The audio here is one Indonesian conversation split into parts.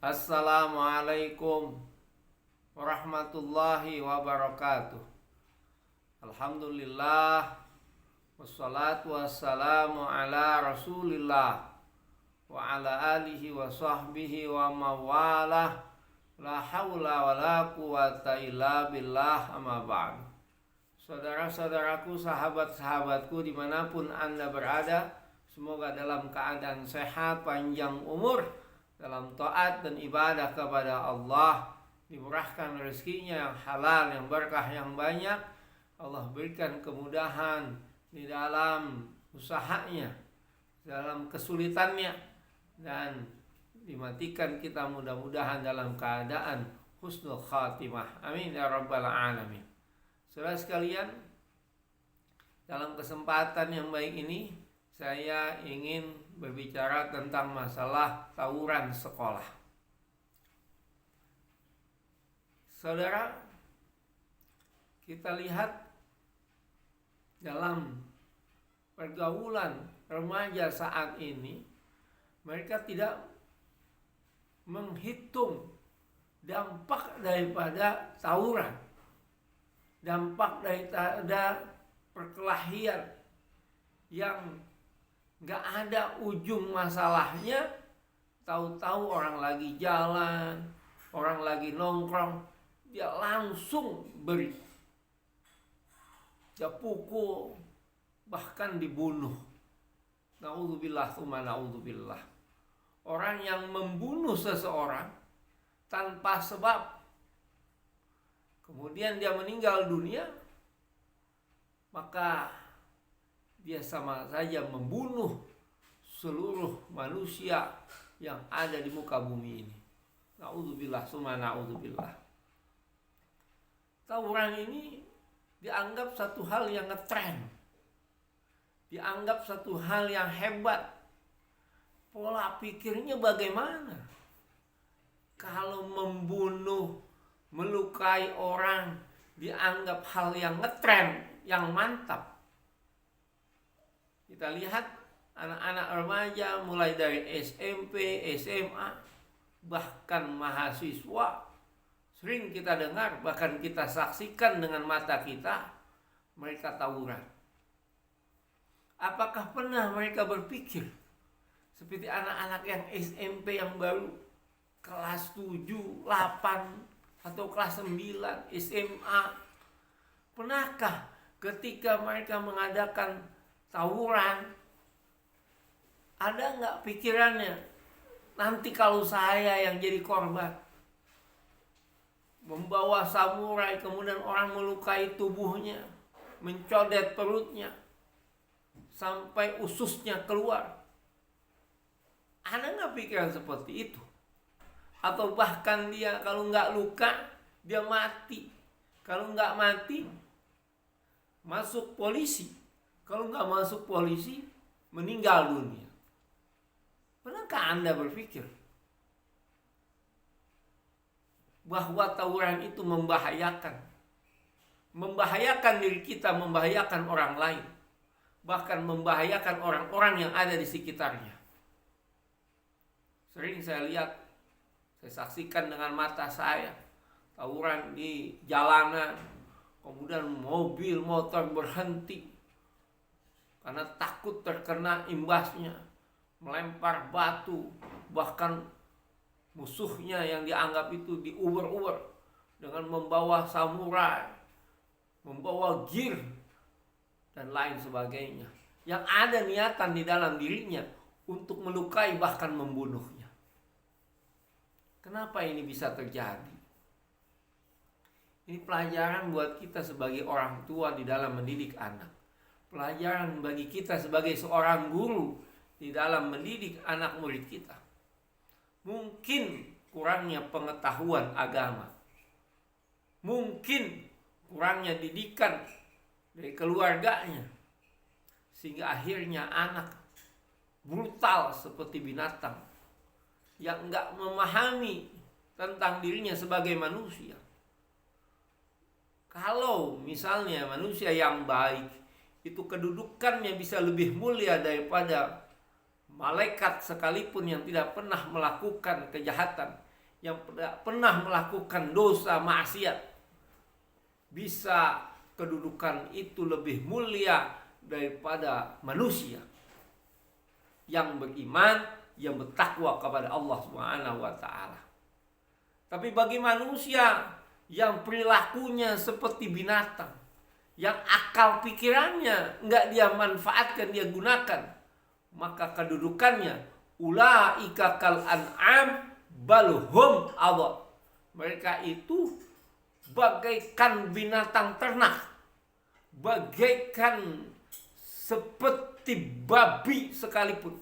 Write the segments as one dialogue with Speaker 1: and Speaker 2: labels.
Speaker 1: Assalamualaikum warahmatullahi wabarakatuh. Alhamdulillah, wassalatu wassalamu ala rasulillah wa ala alihi wa sahbihi wa mawalah. La hawla wa la quwata illa billah, amma ba'du. Saudara-saudaraku, sahabat-sahabatku dimanapun Anda berada, semoga dalam keadaan sehat, panjang umur, dalam taat dan ibadah kepada Allah, dimurahkan rezekinya yang halal, yang berkah, yang banyak. Allah berikan kemudahan di dalam usahanya, dalam kesulitannya, dan dimatikan kita mudah-mudahan dalam keadaan husnul khatimah. Amin ya rabbal alamin. Saudara sekalian, dalam kesempatan yang baik ini saya ingin berbicara tentang masalah tawuran sekolah. Saudara, kita lihat dalam pergaulan remaja saat ini, mereka tidak menghitung dampak daripada tawuran, dampak daripada perkelahian yang gak ada ujung masalahnya. Tahu-tahu orang lagi jalan, orang lagi nongkrong, dia langsung beri, dia pukul, bahkan dibunuh. Naudzubillah tsumma naudzubillah. Orang yang membunuh seseorang tanpa sebab, kemudian dia meninggal dunia, maka dia sama saja membunuh seluruh manusia yang ada di muka bumi ini. Naudzubillah tsumma naudzubillah. Tawuran ini dianggap satu hal yang ngetren, dianggap satu hal yang hebat. Pola pikirnya bagaimana? Kalau membunuh, melukai orang dianggap hal yang ngetren, yang mantap. Kita lihat anak-anak remaja mulai dari SMP, SMA, bahkan mahasiswa, sering kita dengar, bahkan kita saksikan dengan mata kita, mereka tawuran. Apakah pernah mereka berpikir seperti anak-anak yang SMP yang baru kelas 7, 8 atau kelas 9 SMA? Pernahkah ketika mereka mengadakan tawuran, ada nggak pikirannya, nanti kalau saya yang jadi korban? Membawa samurai, kemudian orang melukai tubuhnya, mencodet perutnya sampai ususnya keluar. Ada nggak pikiran seperti itu? Atau bahkan dia kalau nggak luka, dia mati. Kalau nggak mati, masuk polisi. Kalau nggak masuk polisi, meninggal dunia. Pernahkah Anda berpikir bahwa tawuran itu membahayakan? Membahayakan diri kita, membahayakan orang lain, bahkan membahayakan orang-orang yang ada di sekitarnya. Sering saya lihat, saya saksikan dengan mata saya, tawuran di jalanan, kemudian mobil motor berhenti karena takut terkena imbasnya, melempar batu, bahkan musuhnya yang dianggap itu diuber-uber dengan membawa samurai, membawa gear, dan lain sebagainya, yang ada niatan di dalam dirinya untuk melukai bahkan membunuhnya. Kenapa ini bisa terjadi? Ini pelajaran buat kita sebagai orang tua di dalam mendidik anak. Pelajaran bagi kita sebagai seorang guru di dalam mendidik anak murid kita. Mungkin kurangnya pengetahuan agama, mungkin kurangnya didikan dari keluarganya, sehingga akhirnya anak brutal seperti binatang yang enggak memahami tentang dirinya sebagai manusia. Kalau misalnya manusia yang baik itu kedudukannya bisa lebih mulia daripada malaikat sekalipun yang tidak pernah melakukan kejahatan, yang pernah melakukan dosa maksiat, bisa kedudukan itu lebih mulia daripada manusia yang beriman, yang bertakwa kepada Allah Subhanahu wa taala. Tapi bagi manusia yang perilakunya seperti binatang, yang akal pikirannya enggak dia manfaatkan, dia gunakan, maka kedudukannya ulaika kal an'am balhum adall. Mereka itu bagaikan binatang ternak, bagaikan seperti babi sekalipun,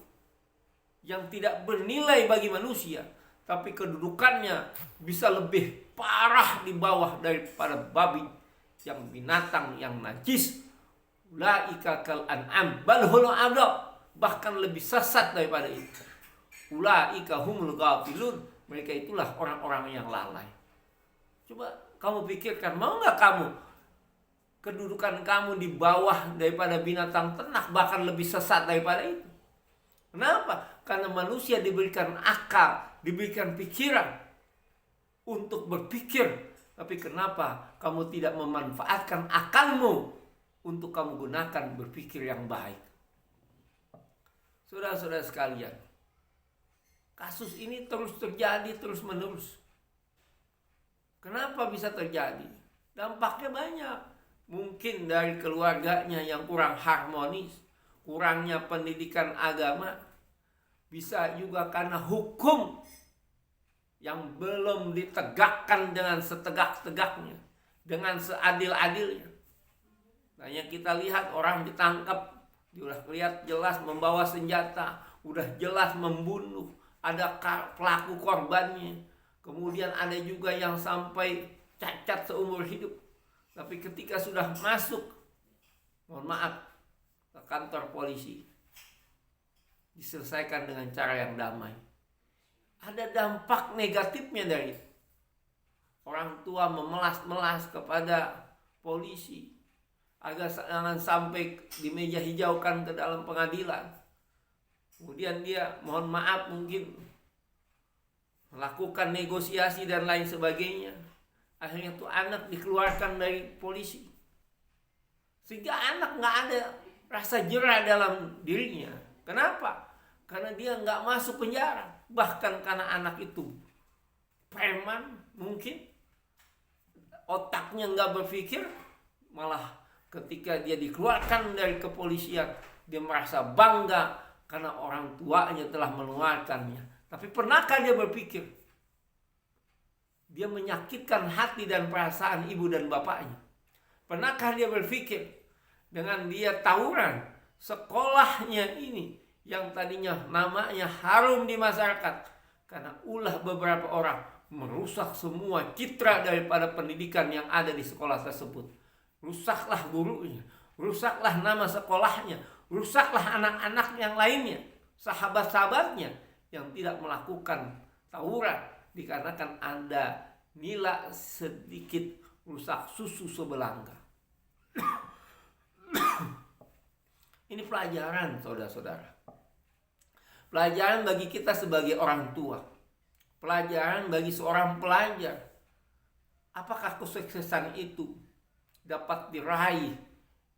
Speaker 1: yang tidak bernilai bagi manusia, tapi kedudukannya bisa lebih parah di bawah daripada babi, yang binatang yang najis. Ulaika kal an'am balhum adall, bahkan lebih sesat daripada itu. Ulaika humul ghafilun, mereka itulah orang-orang yang lalai. Coba kamu pikirkan, mau nggak kamu kedudukan kamu di bawah daripada binatang ternak, bahkan lebih sesat daripada itu? Kenapa? Karena manusia diberikan akal, diberikan pikiran untuk berpikir. Tapi kenapa kamu tidak memanfaatkan akalmu untuk kamu gunakan berpikir yang baik? Saudara-saudara sekalian, kasus ini terus terjadi, terus menerus. Kenapa bisa terjadi? Dampaknya banyak. Mungkin dari keluarganya yang kurang harmonis, kurangnya pendidikan agama. Bisa juga karena hukum yang belum ditegakkan dengan setegak-tegaknya, dengan seadil-adilnya. Nah, yang kita lihat orang ditangkap, udah lihat jelas membawa senjata, udah jelas membunuh, ada pelaku korbannya. Kemudian ada juga yang sampai cacat seumur hidup. Tapi ketika sudah masuk, mohon maaf, ke kantor polisi, diselesaikan dengan cara yang damai. Ada dampak negatifnya dari itu. Orang tua memelas-melas kepada polisi agar jangan sampai di meja hijaukan ke dalam pengadilan. Kemudian dia mohon maaf mungkin melakukan negosiasi dan lain sebagainya. Akhirnya tuh anak dikeluarkan dari polisi, sehingga anak nggak ada rasa jerah dalam dirinya. Kenapa? Karena dia nggak masuk penjara. Bahkan karena anak itu preman, mungkin otaknya nggak berpikir, malah ketika dia dikeluarkan dari kepolisian, dia merasa bangga karena orang tuanya telah mengeluarkannya. Tapi pernahkah dia berpikir dia menyakitkan hati dan perasaan ibu dan bapaknya? Pernahkah dia berpikir dengan dia tawuran, sekolahnya ini yang tadinya namanya harum di masyarakat, karena ulah beberapa orang merusak semua citra daripada pendidikan yang ada di sekolah tersebut. Rusaklah gurunya, rusaklah nama sekolahnya, rusaklah anak-anak yang lainnya, sahabat-sahabatnya yang tidak melakukan tawuran, dikarenakan ada nila sedikit rusak susu sebelanga. Ini pelajaran, saudara-saudara. Pelajaran bagi kita sebagai orang tua. Pelajaran bagi seorang pelajar. Apakah kesuksesan itu dapat diraih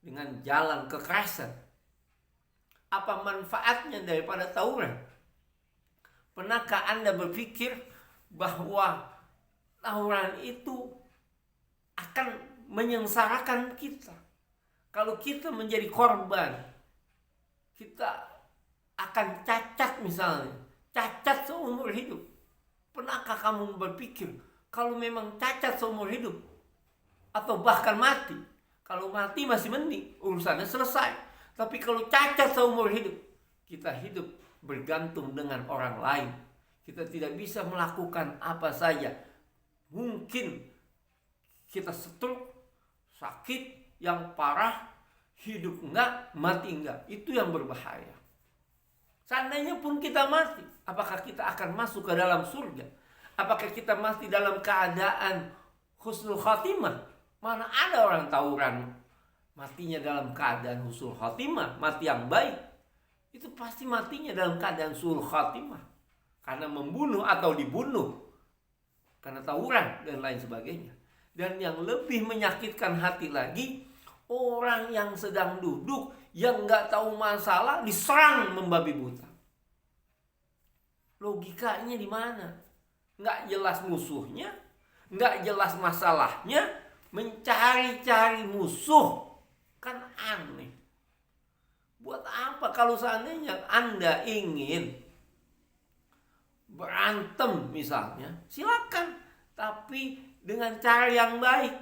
Speaker 1: dengan jalan kekerasan? Apa manfaatnya daripada tawuran? Pernahkah Anda berpikir bahwa tawuran itu akan menyengsarakan kita? Kalau kita menjadi korban, kita akan cacat misalnya, cacat seumur hidup. Pernahkah kamu berpikir kalau memang cacat seumur hidup atau bahkan mati? Kalau mati masih mending, urusannya selesai. Tapi kalau cacat seumur hidup, kita hidup bergantung dengan orang lain. Kita tidak bisa melakukan apa saja. Mungkin kita stroke, sakit yang parah, hidup enggak, mati enggak. Itu yang berbahaya. Seandainya pun kita mati, apakah kita akan masuk ke dalam surga? Apakah kita mati dalam keadaan husnul khatimah? Mana ada orang tawuran matinya dalam keadaan husnul khatimah, mati yang baik. Itu pasti matinya dalam keadaan suul khatimah, karena membunuh atau dibunuh karena tawuran dan lain sebagainya. Dan yang lebih menyakitkan hati lagi, orang yang sedang duduk, yang nggak tahu masalah, diserang membabi buta. Logikanya di mana? Nggak jelas musuhnya, nggak jelas masalahnya, mencari-cari musuh, kan aneh. Buat apa kalau seandainya Anda ingin berantem misalnya, silakan, tapi dengan cara yang baik.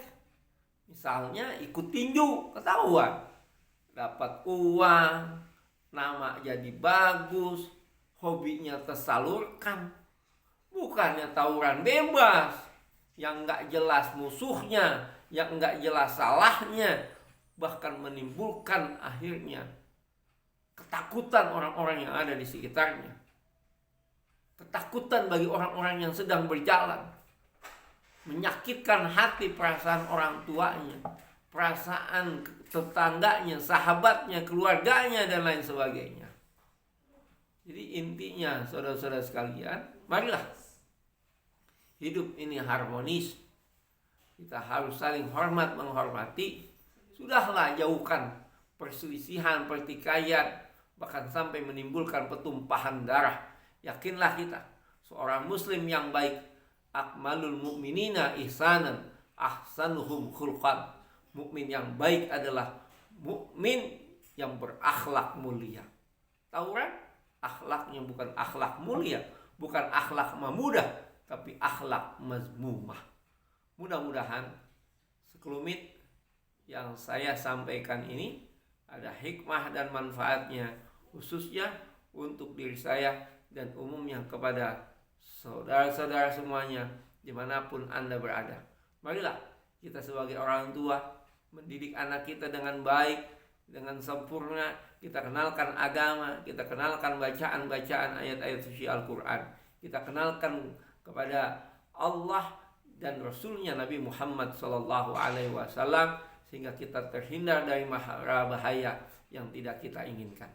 Speaker 1: Misalnya ikut tinju, ketahuan dapat uang, nama jadi bagus, hobinya tersalurkan. Bukannya tawuran bebas yang gak jelas musuhnya, yang gak jelas salahnya, bahkan menimbulkan akhirnya ketakutan orang-orang yang ada di sekitarnya, ketakutan bagi orang-orang yang sedang berjalan, menyakitkan hati perasaan orang tuanya, perasaan tetangganya, sahabatnya, keluarganya, dan lain sebagainya. Jadi intinya saudara-saudara sekalian, marilah hidup ini harmonis. Kita harus saling hormat menghormati. Sudahlah jauhkan perselisihan, pertikaian, bahkan sampai menimbulkan pertumpahan darah. Yakinlah kita, seorang muslim yang baik, akmalul mu'minina ihsanan ahsanuhum khulqan. Mukmin yang baik adalah mukmin yang berakhlak mulia. Tawuran akhlaknya bukan akhlak mulia, bukan akhlak mamudah, tapi akhlak mazmumah. Mudah-mudahan sekelumit yang saya sampaikan ini ada hikmah dan manfaatnya, khususnya untuk diri saya dan umumnya kepada saudara-saudara semuanya dimanapun Anda berada. Marilah kita sebagai orang tua mendidik anak kita dengan baik, dengan sempurna. Kita kenalkan agama, kita kenalkan bacaan-bacaan ayat-ayat suci Al-Quran, kita kenalkan kepada Allah dan Rasulnya Nabi Muhammad SAW, sehingga kita terhindar dari mara bahaya yang tidak kita inginkan.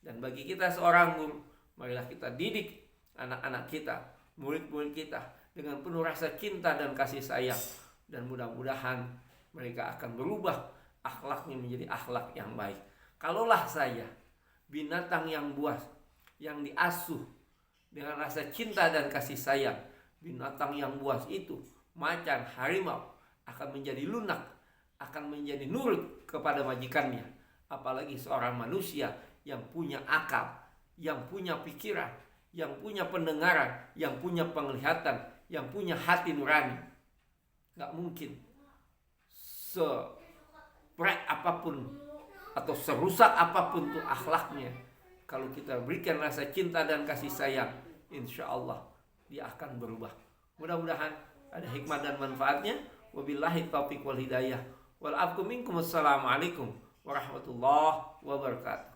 Speaker 1: Dan bagi kita seorang guru, marilah kita didik anak-anak kita, murid-murid kita dengan penuh rasa cinta dan kasih sayang. Dan mudah-mudahan mereka akan berubah akhlaknya menjadi akhlak yang baik. Kalaulah saya binatang yang buas, yang diasuh dengan rasa cinta dan kasih sayang, binatang yang buas itu, macan, harimau, akan menjadi lunak, akan menjadi nurut kepada majikannya. Apalagi seorang manusia yang punya akal, yang punya pikiran, yang punya pendengaran, yang punya penglihatan, yang punya hati nurani. Gak mungkin seprek apapun atau serusak apapun tuh akhlaknya, kalau kita berikan rasa cinta dan kasih sayang, insya Allah dia akan berubah. Mudah-mudahan ada hikmah dan manfaatnya. Wabillahi taufiq wal hidayah. Wal afku minkum. Assalamualaikum warahmatullahi wabarakatuh.